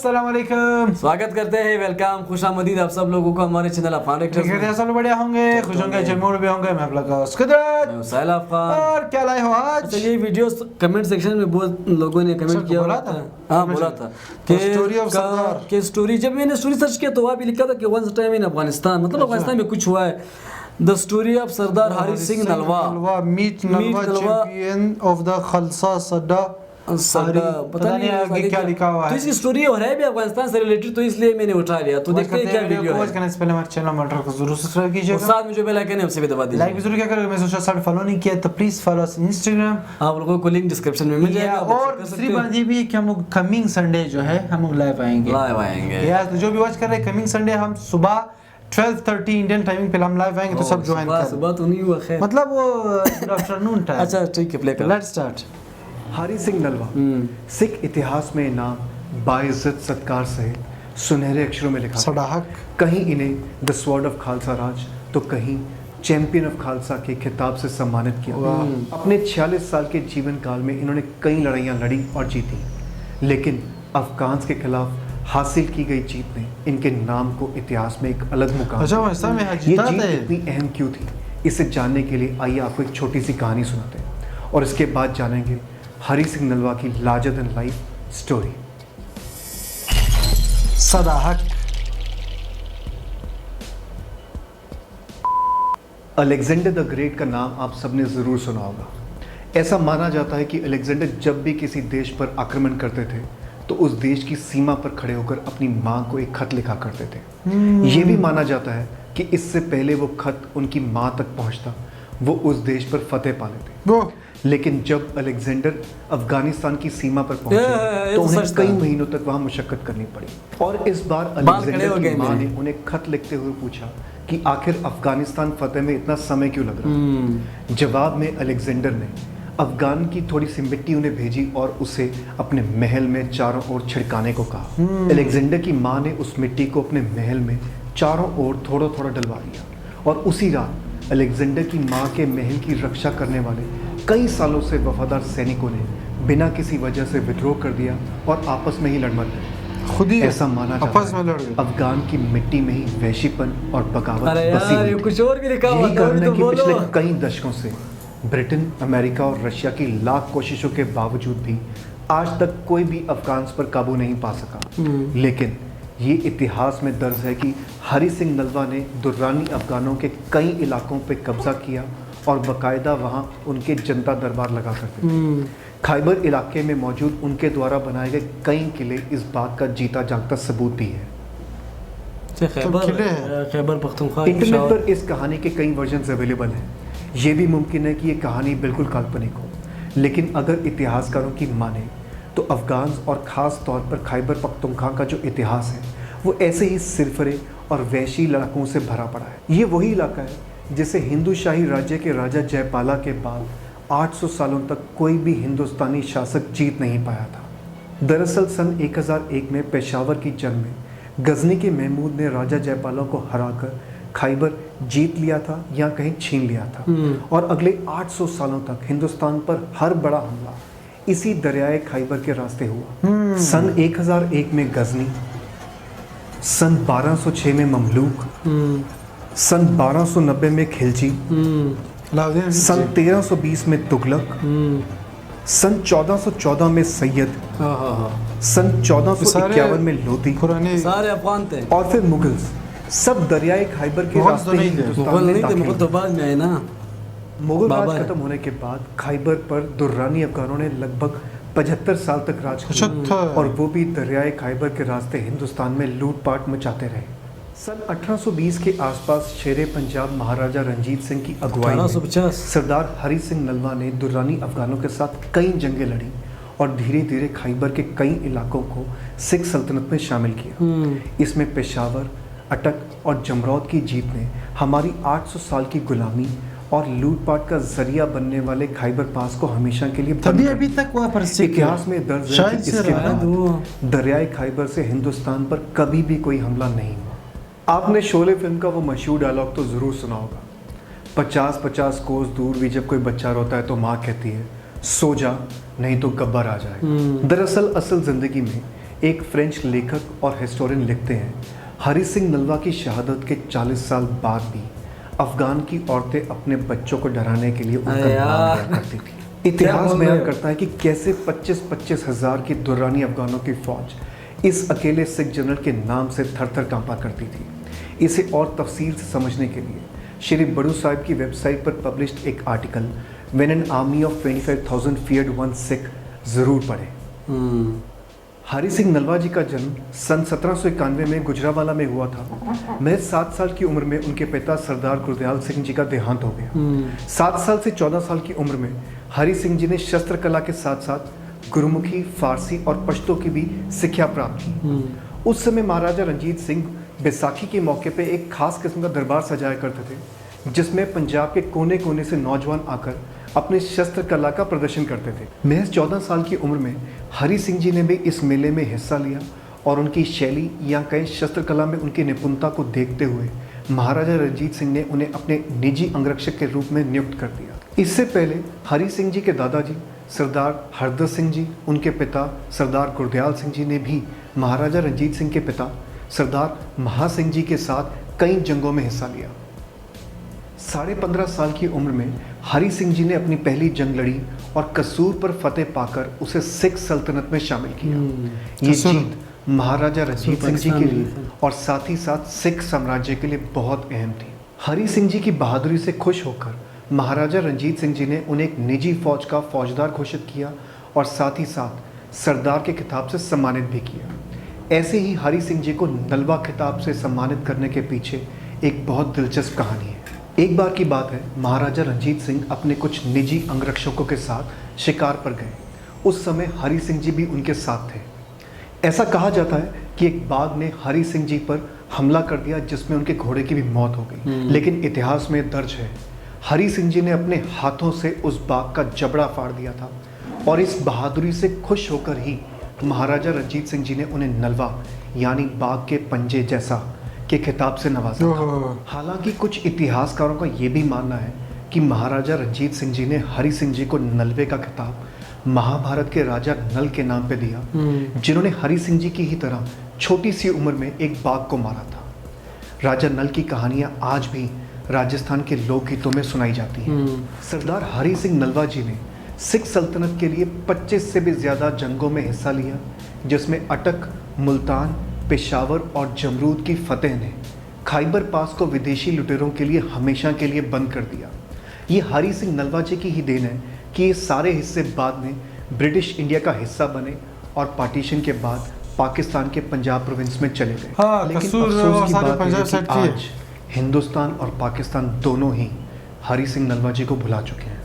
अस्सलाम वालेकुम। स्वागत करते हैं, वेलकम, खुशामदीद आप सब लोगों को हमारे चैनल अफगान एक्टर्स में। सब लोग बढ़िया होंगे, खुश होंगे, जमूर भी होंगे। मैं आप लोग का कुदरत मैं साहिल अफगान। और क्या लाए हो आज? अच्छा, ये वीडियोस कमेंट सेक्शन में बहुत लोगों ने कमेंट किया बोला हुआ था? हाँ बोला था कि स्टोरी ऑफ सरदार कि स्टोरी, जब मैंने स्टोरी सर्च किया तो वहाँ भी लिखा था कि वंस टाइम इन अफगानिस्तान, मतलब अफगानिस्तान में कुछ हुआ है। The story of Sardar Hari Singh Nalwa, meet Nalwa champion of the Khalsa सड्डा पता नहीं आगे क्या लिखा हुआ तो है। इसकी स्टोरी और है भी अफगानिस्तान से रिलेटेड, तो इसलिए मैंने उठा लिया। तो देखते हैं क्या वीडियो है। करने से पहले हमारे चैनल मटर को जरूर सब्सक्राइब और कीजिएगा, साथ में जो बेल आइकन है उसे भी दबा दीजिए। लाइक भी जरूर क्या करोगे। मैं सोचा साइड फॉलो नहीं किया तो प्लीज फॉलो अस इंस्टाग्राम, आप लोगों को लिंक डिस्क्रिप्शन में मिल जाएगा। और दूसरी बात ये भी है कि हम लोग कमिंग संडे जो है हम लोग लाइव आएंगे यार। तो जो भी वॉच कर रहे हैं कमिंग संडे हम सुबह 12:30 इंडियन टाइमिंग पे हम लाइव आएंगे, तो सब ज्वाइन कर। सुबह तो नहीं हुआ, खैर मतलब वो आफ्टरनून टाइम। अच्छा ठीक है, प्ले कर। Let's start. हरी सिंह नलवा सिख इतिहास में नाम बाइज्जत सत्कार सहित सुनहरे अक्षरों में लिखा सड़ा है। हक। कहीं इन्हें द स्वॉर्ड ऑफ खालसा राज तो कहीं चैंपियन ऑफ खालसा के खिताब से सम्मानित किया। अपने 46 साल के जीवन काल में इन्होंने कई लड़ाइयाँ लड़ी और जीती, लेकिन अफगान्स के खिलाफ हासिल की गई जीत ने इनके नाम को इतिहास में एक अलग मुकाम अच्छा, दिया। वैसा में ये जीता जीत था ये? इतनी अहम क्यों थी, इसे जानने के लिए आइए आपको एक छोटी सी कहानी सुनाते हैं और इसके बाद जानेंगे हरी सिंह नलवा की लार्जर देन लाइफ स्टोरी। सदा हक। अलेक्जेंडर द ग्रेट का नाम आप सबने ज़रूर सुना होगा। ऐसा माना जाता है कि अलेक्जेंडर जब भी किसी देश पर आक्रमण करते थे तो उस देश की सीमा पर खड़े होकर अपनी माँ को एक खत लिखा करते थे। ये भी माना जाता है कि इससे पहले वो खत उनकी माँ तक पहुँचता वो उस देश पर फतेह पा लेते। लेकिन जब अलेक्जेंडर अफगानिस्तान की सीमा पर पहुंचे तो उन्हें कई महीनों तक वहां मुशक्कत करनी पड़ी। और इस बार अलेक्जेंडर की मां ने उन्हें खत लिखते हुए पूछा कि आखिर अफगानिस्तान फतेह में इतना समय क्यों लग रहा है। जवाब में अलेक्जेंडर ने अफगान की थोड़ी सी मिट्टी उन्हें भेजी और उसे अपने महल में चारों ओर छिड़काने को कहा। अलेक्जेंडर की माँ ने उस मिट्टी को अपने महल में चारों ओर थोड़ा थोड़ा डलवा दिया और उसी रात अलेक्जेंडर की माँ के महल की रक्षा करने वाले कई सालों से वफादार सैनिकों ने बिना किसी वजह से विद्रोह कर दिया और आपस में ही लड़ मर गए। खुद ही ऐसा माना जाता है अफगान की मिट्टी में ही वैशीपन और बगावत बसी हुई थी। कुछ और भी लिखा हुआ यही था, कारण है तो कि पिछले बोलो। कई दशकों से ब्रिटेन, अमेरिका और रशिया की लाख कोशिशों के बावजूद भी आज तक कोई भी अफगान पर काबू नहीं पा सका। लेकिन ये इतिहास में दर्ज है कि हरी सिंह नलवा ने दुर्रानी अफगानों के कई इलाकों पर कब्जा किया और बाकायदा वहाँ उनके जनता दरबार लगा करते थे। खैबर इलाके में मौजूद उनके द्वारा बनाए गए कई किले इस बात का जीता जागता सबूत भी है। खैबर पख्तूनख्वा इंटरनेट पर इस कहानी के कई वर्जन्स अवेलेबल हैं। ये भी मुमकिन है कि ये कहानी बिल्कुल काल्पनिक हो, लेकिन अगर इतिहासकारों की माने तो अफगान और ख़ास तौर पर खैबर पख्तूनख्वा का जो इतिहास है वो ऐसे ही सिरफरे और वैशी लड़ाकों से भरा पड़ा है। ये वही इलाका है जिसे हिंदू शाही राज्य के राजा जयपाला के बाद 800 सालों तक कोई भी हिंदुस्तानी शासक जीत नहीं पाया था। दरअसल सन 1001 में पेशावर की जंग में गजनी के महमूद ने राजा जयपाला को हराकर खैबर जीत लिया था या कहीं छीन लिया था और अगले 800 सालों तक हिंदुस्तान पर हर बड़ा हमला इसी दरियाए खैबर के रास्ते हुआ। सन 1001 में गजनी, सन 1206 में ममलूक, सन 1290 में खिलजी, सन 1320 में तुगलक, सन 1414 में सैयद, सन 1451 में लोधी, सारे अफगान थे और फिर मुगल्स। सब दरियाए खैबर के रास्ते ही हिंदुस्तान में दाखिल मुगल तो बाद में आए ना। मुगल राज खत्म होने के बाद खैबर पर दुर्रानी अफगानों ने लगभग 75 साल तक राज किया और वो भी दरियाए खैबर के रास्ते हिंदुस्तान में लूटपाट मचाते रहे। सन 1820 के आसपास शेरे पंजाब महाराजा रंजीत सिंह की अगुवाई में सरदार हरी सिंह नलवा ने दुर्रानी अफगानों के साथ कई जंगें लड़ी और धीरे धीरे खैबर के कई इलाकों को सिख सल्तनत में शामिल किया। इसमें पेशावर, अटक और जमरौद की जीत ने हमारी 800 साल की गुलामी और लूटपाट का जरिया बनने वाले खैबर पास को हमेशा के लिए तभी अभी तक वहाँ पर इतिहास में दर्ज है कि इसके बाद दरियाए खैबर से हिंदुस्तान पर कभी भी कोई हमला नहीं हुआ। आपने शोले फिल्म का वो मशहूर डायलॉग तो ज़रूर सुना होगा, 50-50 कोस दूर भी जब कोई बच्चा रोता है तो माँ कहती है सो जा नहीं तो गब्बर आ जाए। दरअसल असल ज़िंदगी में एक फ्रेंच लेखक और हिस्टोरियन लिखते हैं, हरी सिंह नलवा की शहादत के 40 साल बाद भी अफगान की औरतें अपने बच्चों को डराने के लिए उनका नाम लिया करती थी। इतिहास बयान करता है कि कैसे 25-25 हज़ार की दुर्रानी अफगानों की फौज इस अकेले सिख जनरल के नाम से थर-थर कांपा करती थी। इसे और तफसील से समझने के लिए श्री बड़ू साहिब की वेबसाइट पर पब्लिश्ड एक article when an army of 25,000 feared one Sikh ज़रूर पढ़ें। हरी सिंह नलवा जी का जन्म सन 1791 में गुजरावाला में हुआ था। महज 7 साल की उम्र में उनके पिता सरदार गुरदयाल सिंह जी का देहांत हो गया। 7 साल से 14 साल की उम्र में हरी सिंह जी ने शस्त्र कला के साथ साथ गुरुमुखी, फारसी और पश्तो की भी शिक्षा प्राप्त की। उस समय महाराजा रंजीत सिंह बैसाखी के मौके पे एक खास किस्म का दरबार सजाया करते थे, जिसमें पंजाब के कोने कोने से नौजवान आकर अपने शस्त्र कला का प्रदर्शन करते थे। महज 14 साल की उम्र में हरी सिंह जी ने भी इस मेले में हिस्सा लिया और उनकी शैली या कई शस्त्र कला में उनकी निपुणता को देखते हुए महाराजा रंजीत सिंह ने उन्हें अपने निजी अंगरक्षक के रूप में नियुक्त कर दिया। इससे पहले हरी सिंह जी के दादाजी सरदार हरदर सिंह जी, उनके पिता सरदार गुरदयाल सिंह जी ने भी महाराजा रंजीत सिंह के पिता सरदार महासिंह जी के साथ कई जंगों में हिस्सा लिया। 15.5 साल की उम्र में हरी सिंह जी ने अपनी पहली जंग लड़ी और कसूर पर फतेह पाकर उसे सिख सल्तनत में शामिल किया। ये जीत महाराजा रंजीत सिंह जी के लिए और साथ ही साथ सिख साम्राज्य के लिए बहुत अहम थी। हरी सिंह जी की बहादुरी से खुश होकर महाराजा रंजीत सिंह जी ने उन्हें एक निजी फौज का फौजदार घोषित किया और साथ ही साथ सरदार के खिताब से सम्मानित भी किया। ऐसे ही हरी सिंह जी को नलवा खिताब से सम्मानित करने के पीछे एक बहुत दिलचस्प कहानी है। एक बार की बात है, महाराजा रंजीत सिंह अपने कुछ निजी अंगरक्षकों के साथ शिकार पर गए। उस समय हरी सिंह जी भी उनके साथ थे। ऐसा कहा जाता है कि एक बाघ ने हरी सिंह जी पर हमला कर दिया, जिसमें उनके घोड़े की भी मौत हो गई। लेकिन इतिहास में दर्ज है, हरी सिंह जी ने अपने हाथों से उस बाघ का जबड़ा फाड़ दिया था और इस बहादुरी से खुश होकर ही महाराजा रंजीत सिंह जी ने उन्हें नलवा यानी बाघ के पंजे जैसा के खिताब से नवाजा था। हालांकि कुछ इतिहासकारों का ये भी मानना है कि महाराजा रंजीत सिंह जी ने हरी सिंह जी को नलवे का खिताब महाभारत के राजा नल के नाम पे दिया, जिन्होंने हरी सिंह जी की ही तरह छोटी सी उम्र में एक बाघ को मारा था। राजा नल की कहानियां आज भी राजस्थान के लोकगीतों में सुनाई जाती हैं। सरदार हरी सिंह नलवा जी ने सिख सल्तनत के लिए 25 से भी ज़्यादा जंगों में हिस्सा लिया, जिसमें अटक, मुल्तान, पेशावर और जमरूद की फतेह ने खैबर पास को विदेशी लुटेरों के लिए हमेशा के लिए बंद कर दिया। ये हरी सिंह नलवा जी की ही देन है कि ये सारे हिस्से बाद में ब्रिटिश इंडिया का हिस्सा बने और पार्टीशन के बाद पाकिस्तान के पंजाब प्रोविंस में चले गए। लेकिन अफसोस की बात है कि आज हिंदुस्तान और पाकिस्तान दोनों ही हरी सिंह नलवा जी को भुला चुके हैं।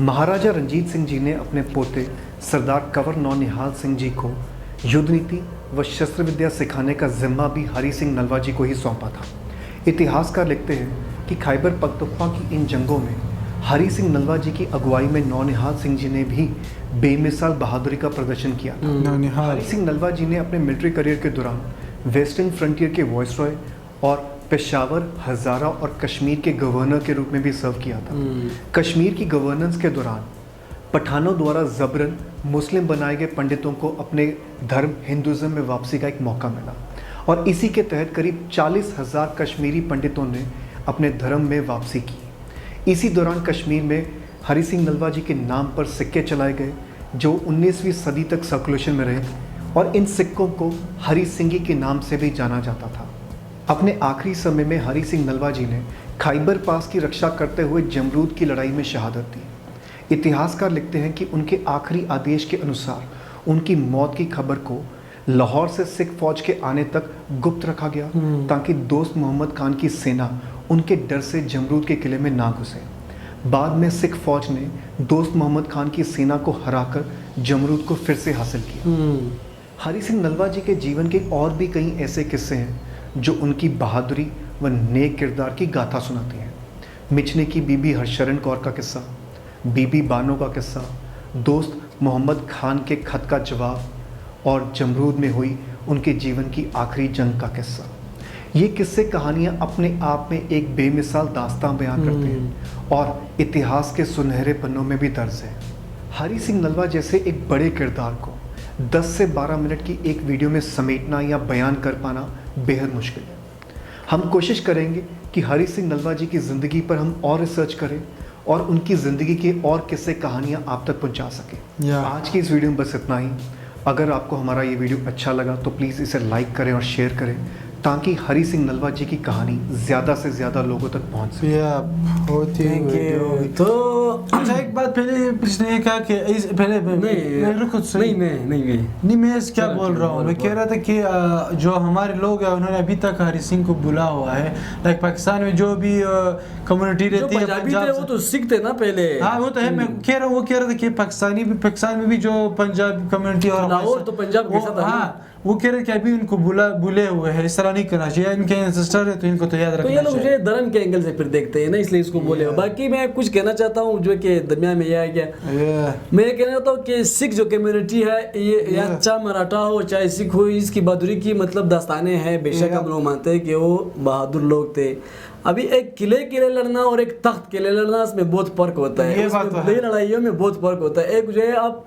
महाराजा रंजीत सिंह जी ने अपने पोते सरदार कंवर नौनिहाल सिंह जी को युद्ध नीति व शस्त्र विद्या सिखाने का जिम्मा भी हरी सिंह नलवा जी को ही सौंपा था। इतिहासकार लिखते हैं कि खैबर पख्तूनख्वा की इन जंगों में हरी सिंह नलवा जी की अगुवाई में नौनिहाल सिंह जी ने भी बेमिसाल बहादुरी का प्रदर्शन किया था। हरी सिंह नलवा जी ने अपने मिलिट्री करियर के दौरान वेस्टर्न फ्रंटियर के वॉइसरॉय और पेशावर, हज़ारा और कश्मीर के गवर्नर के रूप में भी सर्व किया था। कश्मीर की गवर्नेंस के दौरान पठानों द्वारा जबरन मुस्लिम बनाए गए पंडितों को अपने धर्म हिंदुज़म में वापसी का एक मौका मिला और इसी के तहत करीब 40,000 कश्मीरी पंडितों ने अपने धर्म में वापसी की। इसी दौरान कश्मीर में हरी सिंह नलवा जी के नाम पर सिक्के चलाए गए, जो 19वीं सदी तक सर्कुलेशन में रहे और इन सिक्कों को हरी सिंह के नाम से भी जाना जाता था। अपने आखिरी समय में हरी सिंह नलवा जी ने खैबर पास की रक्षा करते हुए जमरूद की लड़ाई में शहादत दी। इतिहासकार लिखते हैं कि उनके आखिरी आदेश के अनुसार उनकी मौत की खबर को लाहौर से सिख फौज के आने तक गुप्त रखा गया, ताकि दोस्त मोहम्मद खान की सेना उनके डर से जमरूद के किले में ना घुसे। बाद में सिख फौज ने दोस्त मोहम्मद खान की सेना को हराकर जमरूद को फिर से हासिल किया। हरी सिंह नलवा जी के जीवन के और भी कई ऐसे किस्से हैं जो उनकी बहादुरी व नेक किरदार की गाथा सुनाते हैं। मिचने की बीबी हरशरण कौर का किस्सा, बीबी बानो का किस्सा, दोस्त मोहम्मद खान के खत का जवाब और जमरूद में हुई उनके जीवन की आखिरी जंग का किस्सा। ये किस्से कहानियाँ अपने आप में एक बेमिसाल दास्तां बयान करते हैं और इतिहास के सुनहरे पन्नों में भी दर्ज है। हरी सिंह नलवा जैसे एक बड़े किरदार को 10 से 12 मिनट की एक वीडियो में समेटना या बयान कर पाना बेहद मुश्किल है। हम कोशिश करेंगे कि हरी सिंह नलवा जी की ज़िंदगी पर हम और रिसर्च करें और उनकी ज़िंदगी के और किस्से कहानियाँ आप तक पहुँचा सकें। आज की इस वीडियो में बस इतना ही। अगर आपको हमारा ये वीडियो अच्छा लगा तो प्लीज़ इसे लाइक करें और शेयर करें ताकि हरी सिंह नलवा जी की कहानी ज़्यादा से ज़्यादा लोगों तक पहुँच सके। तो अच्छा, एक बात पहले इसने कहा कि पहले नहीं मैं क्या बोल रहा हूँ, मैं कह रहा था कि जो हमारे लोग हैं उन्होंने अभी तक हरी सिंह को बुला हुआ है। लाइक पाकिस्तान में जो भी कम्युनिटी रहती है पंजाब वो तो सिख थे ना पहले। हाँ वो तो है, मैं कह रहा हूँ, वो कह रहा था कि पाकिस्तान में भी जो पंजाब कम्युनिटी और तो पंजाब के साथ, हाँ वो कह रहे कि अभी उनको बुले हुए हैं, इस तरह नहीं करना चाहिए, इनके एंसेस्टर है तो इनको तो याद रखना चाहिए। तो ये लोग मुझे धर्म के एंगल से फिर देखते हैं ना, इसलिए इसको बोले। बाकी मैं कुछ कहना चाहता हूँ जो कि दरमियान में यह है क्या, मैं ये कहना चाहता हूँ कि सिख जो कम्युनिटी है ये या चाहे मराठा हो चाहे सिख हो, इसकी बहादुरी की मतलब दास्तानें हैं। बेशक हम लोग मानते हैं कि वो बहादुर लोग थे। अभी एक किले के लिए लड़ना और एक तख्त के लिए लड़ना, इसमें बहुत फर्क होता है। लड़ाइयों में बहुत फर्क होता है। एक जो है आप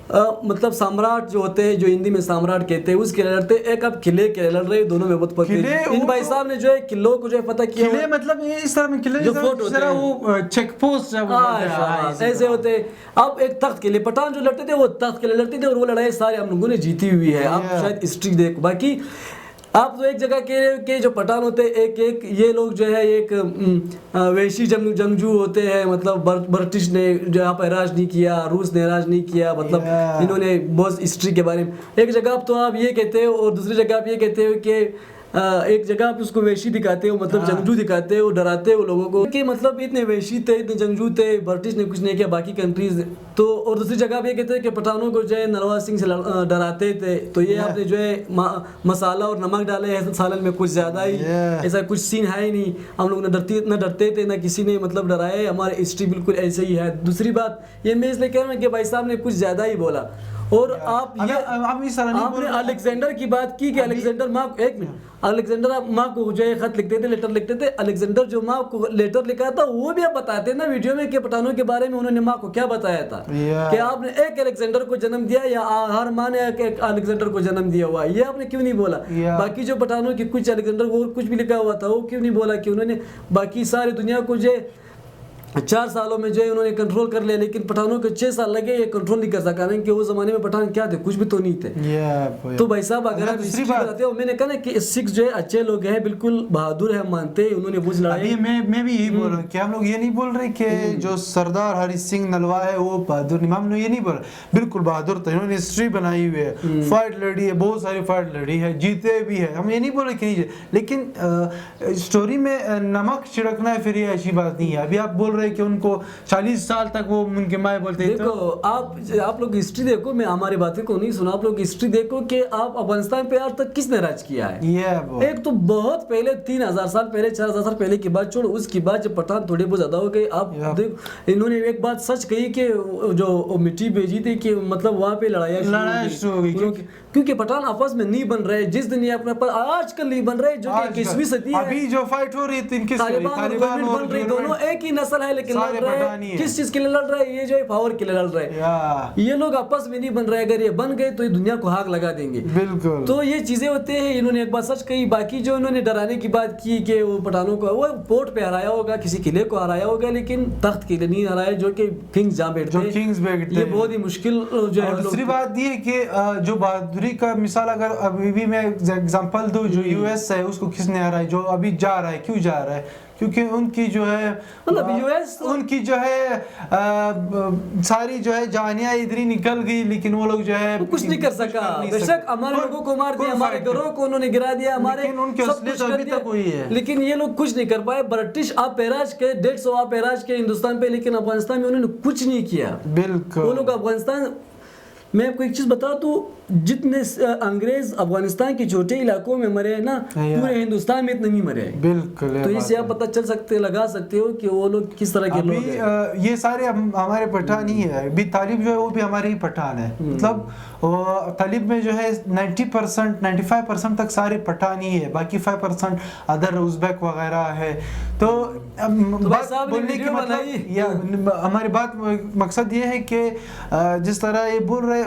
मतलब सम्राट जो होते हैं, जो हिंदी में सम्राट कहते हैं, उसके लिए लड़ते, एक आप किले के लिए लड़ रहे हैं, दोनों में बहुत फर्क है। इन भाई साहब ने जो है किलों को जो है पता किया, किले मतलब ये इस तरह में किले जो फोर्ट होते हैं, वो चेक पोस्ट ऐसे होते हैं। अब एक तख्त के लिए पठान जो लड़ते थे वो तख्त के लिए लड़ते थे, और वो लड़ाई सारे हम लोगों ने जीती हुई है। आप शायद हिस्ट्री देखो। बाकी आप तो एक जगह के जो पठान होते हैं, एक ये लोग जो है एक वैशी जंगजू होते हैं। मतलब ब्रिटिश ने जो यहाँ पर राज नहीं किया, रूस ने राज नहीं किया, मतलब इन्होंने बहुत हिस्ट्री के बारे में। एक जगह आप तो आप ये कहते हो और दूसरी जगह आप ये कहते हो कि एक जगह आप उसको वैशी दिखाते हो, मतलब जंगजू दिखाते हो, डराते हो लोगों को कि मतलब इतने वैशी थे, इतने जंगजू थे, ब्रिटिश ने कुछ नहीं किया बाकी कंट्रीज तो। और दूसरी जगह आप ये कहते हैं कि पठानों को जो है नरवा सिंह से डराते थे। तो ये आपने जो है मसाला और नमक डाले हैं सालन में, कुछ ज़्यादा ही ऐसा कुछ सीन है ही नहीं। हम लोग न डरते थे, ना किसी ने मतलब डराए। हमारी हिस्ट्री बिल्कुल ऐसे ही है। दूसरी बात ये मैं इसलिए कह रहा हूँ कि भाई साहब ने कुछ ज़्यादा ही बोला। और आप ये आपने अलेक्जेंडर की बात की कि अलेक्जेंडर माँ, एक मिनट, अलेक्जेंडर आप माँ को जो है खत लिखते थे, लेटर लिखते थे। अलेक्जेंडर जो माँ को लेटर लिखा था वो भी आप बताते ना वीडियो में कि पठानों के बारे में उन्होंने माँ को क्या बताया था कि आपने एक अलेक्जेंडर को जन्म दिया या हर माँ ने एक अलेक्जेंडर को जन्म दिया हुआ, ये आपने क्यों नहीं बोला? बाकी जो पठानों की कुछ अलेक्जेंडर को कुछ भी लिखा हुआ था वो क्यों नहीं बोला कि उन्होंने बाकी सारी दुनिया को जो 4 सालों में जो है उन्होंने कंट्रोल कर लिया, लेकिन पठानों को 6 साल लगे ये कंट्रोल नहीं कर सका, क्योंकि वो जमाने में पठान क्या थे, कुछ भी तो नहीं थे। तो भाई साहब अगर आप हिस्ट्री बताते हो, मैंने कहा ना कि सिख जो है अच्छे लोग हैं, बिल्कुल बहादुर है, हम मानते हैं उन्होंने बुझ लड़ाई। मैं भी यही बोल रहा हूँ कि हम लोग ये नहीं बोल रहे कि जो सरदार हरी सिंह नलवा है वो बहादुर नहीं, हम लोग ये नहीं बोल रहे, बिल्कुल बहादुर थे, इन्होंने हिस्ट्री बनाई हुई है, फाइट लड़ी है, बहुत सारी फाइट लड़ी है, जीते भी है, हम ये नहीं बोल रहे कि नहीं, लेकिन स्टोरी में नमक छिड़कना है फिर ये ऐसी बात नहीं है। अभी आप बोल रहे हैं कि उनको 40 साल तक वो उनके माए बोलते हैं। देखो आप लोग हिस्ट्री देखो, मैं हमारी बातें को नहीं सुना, आप लोग हिस्ट्री देखो कि आप अफगानिस्तान पे आज तक किसने राज किया है। एक तो बहुत पहले 3000 साल पहले, 4000 साल पहले की बात छोड़ो, उसकी बात जब पठान थोड़े बहुत ज्यादा हो गए। आप देखो इन्होंने एक बात सच कही कि जो मिट्टी भेजी थी कि मतलब वहाँ पे लड़ाई शुरू हो गई, क्योंकि पठान आपस में नहीं बन रहे। जिस दिन ये अपने पर आजकल नहीं बन रहे, जो 21वीं सदी है, अभी जो फाइट हो रही है तालिबान बन रही, दोनों एक ही नस्ल है, लेकिन लड़ रहे किस चीज के लिए लड़ रहे हैं? ये जो है पावर के लिए लड़ रहे हैं। ये लोग आपस में नहीं बन रहे, अगर ये बन गए तो ये दुनिया को हाथ लगा देंगे। बिल्कुल। तो ये चीजें होते हैं। इन्होंने एक बात सच कही। बाकी जो इन्होंने डराने की बात की कि वो पठानों को वो पोर्ट पे हराया होगा, किसी किले को हराया होगा, लेकिन तख्त के लिए नहीं हराया, जो कि किंग्स जहाँ बैठते हैं, ये बहुत ही मुश्किल जो है। दूसरी बात ये कि जो बहादुरी का मिसाल अगर अभी भी मैं एग्जांपल दूं, जो यूएस है उसको किसने हराया, जो अभी जा रहा है, क्यों जा रहा है? क्योंकि उनकी जो है मतलब यूएस उनकी जो है सारी जो है जानियां इधर ही निकल गई, लेकिन वो लोग जो है कुछ नहीं कर सका। बेशक हमारे लोगों को मार दिया, हमारे घरों को उन्होंने गिरा दिया, हमारे सब कुछ कर दिया, लेकिन ये लोग कुछ नहीं कर पाए। ब्रिटिश आप पैराज के 150 आप पैराज के हिंदुस्तान पे, लेकिन अफगानिस्तान में उन्होंने कुछ नहीं किया। बिल्कुल। वो लोग अफगानिस्तान, मैं आपको एक चीज बता दूं, जितने अंग्रेज अफगानिस्तान के छोटे इलाकों में मरे हैं ना, पूरे हिंदुस्तान में इतने नहीं मरे। बिल्कुल। तो इससे आप पता चल सकते, लगा सकते हो कि वो लोग किस तरह के लोग हैं। ये सारे हमारे पठान ही है। अभी तालिब जो है वो भी हमारे ही पठान है। मतलब तालिब में जो है 90% 95% तक सारे पठान ही है, बाकी 5% अदर उज़्बेक वगैरह है। तो बात बोलने की मतलब हमारी बात मकसद ये है कि जिस तरह ये बोल रहे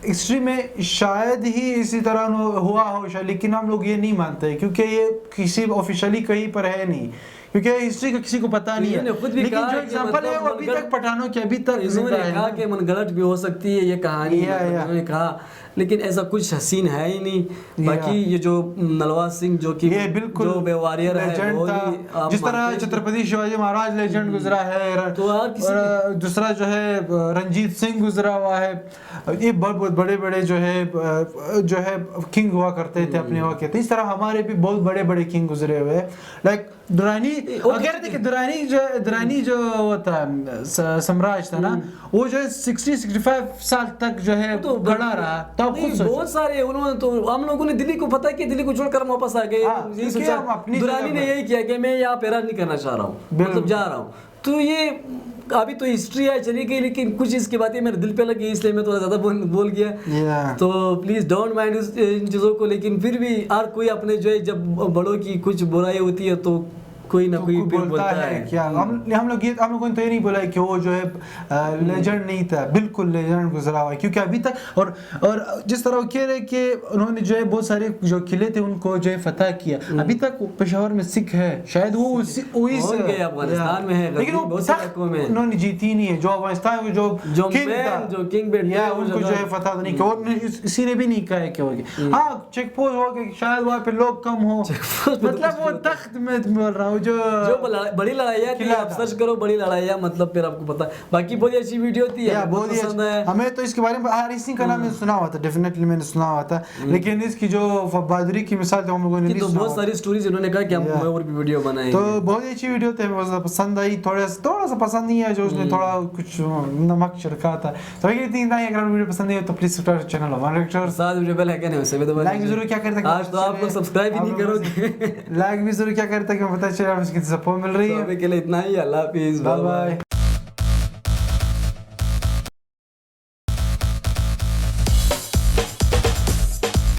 हिस्ट्री में शायद ही इसी तरह हुआ हो शायद, लेकिन हम लोग ये नहीं मानते क्योंकि ये किसी ऑफिशियली कहीं पर है नहीं, क्योंकि हिस्ट्री का किसी को पता नहीं है। खुद भी लेकिन कहा जो कि एग्जांपल है वो मतलब अभी तक पठानों के अभी तक इन्होंने जिंदा है। कहा कि मनगढ़ंत भी हो सकती है ये कहानी, उन्होंने कहा, लेकिन ऐसा कुछ हसीन है ही नहीं। बाकी ये जो नलवा सिंह जो कि ये बिल्कुल जो वॉरियर है लेजेंड वो था, ही जिस तरह छत्रपति शिवाजी महाराज लेजेंड गुजरा है, तो और किसी और दूसरा जो है रंजीत सिंह गुजरा हुआ है। ये बहुत बड़े बड़े जो है किंग हुआ करते थे अपने वक्त के। इस तरह हमारे भी बहुत बड़े बड़े किंग गुजरे हुए हैं। लाइक दुरानी अगर देखिए दुरानी जो वो था साम्राज्य था ना, वो जो है 60-65 साल तक जो है तो गड़ा रहा। तो आप खुद बहुत सारे उन्होंने, तो हम लोगों ने दिल्ली को पता है कि दिल्ली को छोड़कर हम वापस आ गए। हाँ, यही क्योंकि सोचा हम अपनी दुरानी जगह ने पर- यही किया कि मैं यहाँ पैरा नहीं करना चाह रहा हूँ, मतलब जा रहा हूँ। तो ये अभी तो हिस्ट्री है चली गई, लेकिन कुछ इसकी बातें मेरे दिल पे लगी, इसलिए मैं थोड़ा ज्यादा बोल गया। Yeah. तो प्लीज डोंट माइंड इन चीजों को। लेकिन फिर भी हर कोई अपने जो है, जब बड़ों की कुछ बुराई होती है तो कोई ना कोई फिर बोलता है। क्या हम लोगों ने तो ये नहीं बोला है कि वो जो है लेजेंड नहीं था, बिल्कुल लेजेंड गुजरा हुआ है। क्योंकि अभी तक और जिस तरह वो कह रहे कि उन्होंने जो है बहुत सारे जो किले थे उनको जो है फतह किया, अभी तक पेशावर में सिख है, शायद वो वही होंगे, अफगानिस्तान में है, लेकिन वो बहुत से इलाकों में उन्होंने जीती नहीं है। जो अफगानिस्तान में जो किंग बैठे या उनको जो है फतह नहीं किया, और किसी ने भी नहीं कहा है कि होगी। हाँ चेक पोस्ट हो गए, शायद वहाँ पे लोग कम हो, मतलब वो तख्त में बोल रहा हूँ जो बड़ी लड़ाइयाँ थी, आप सर्च करो बड़ी लड़ाइयाँ, मतलब फिर आपको पता है। बाकी बहुत ही अच्छी वीडियो थी, बहुत ही पसंद है हमें। तो इसके बारे में हरी सिंह का नाम मैंने सुना हुआ था, डेफिनेटली मैंने सुना हुआ था, लेकिन इसकी जो बहादुरी की मिसाल हम लोगों ने नहीं तो सुना बहुत सारी स्टोरीज इन्होंने कहा कि हम और भी वीडियो बनाएंगे। तो बहुत ही अच्छी वीडियो थी, मुझे पसंद आई। थोड़ा सा पसंद नहीं है जो उसने थोड़ा कुछ नमक छिड़का था। तो अगर वीडियो पसंद नहीं है तो प्लीज सब्सक्राइब चैनल वन रेक्टर, साथ वीडियो बेल आइकन है उसे भी दबाइए। लाइक जरूर क्या करते आज तो आप लोग सब्सक्राइब ही नहीं करोगे। लाइक भी जरूर क्या करते कि पता चले आपको कितनी सपोर्ट मिल रही है। अभी के लिए इतना ही, अल्लाह हाफिज़, बाय बाय।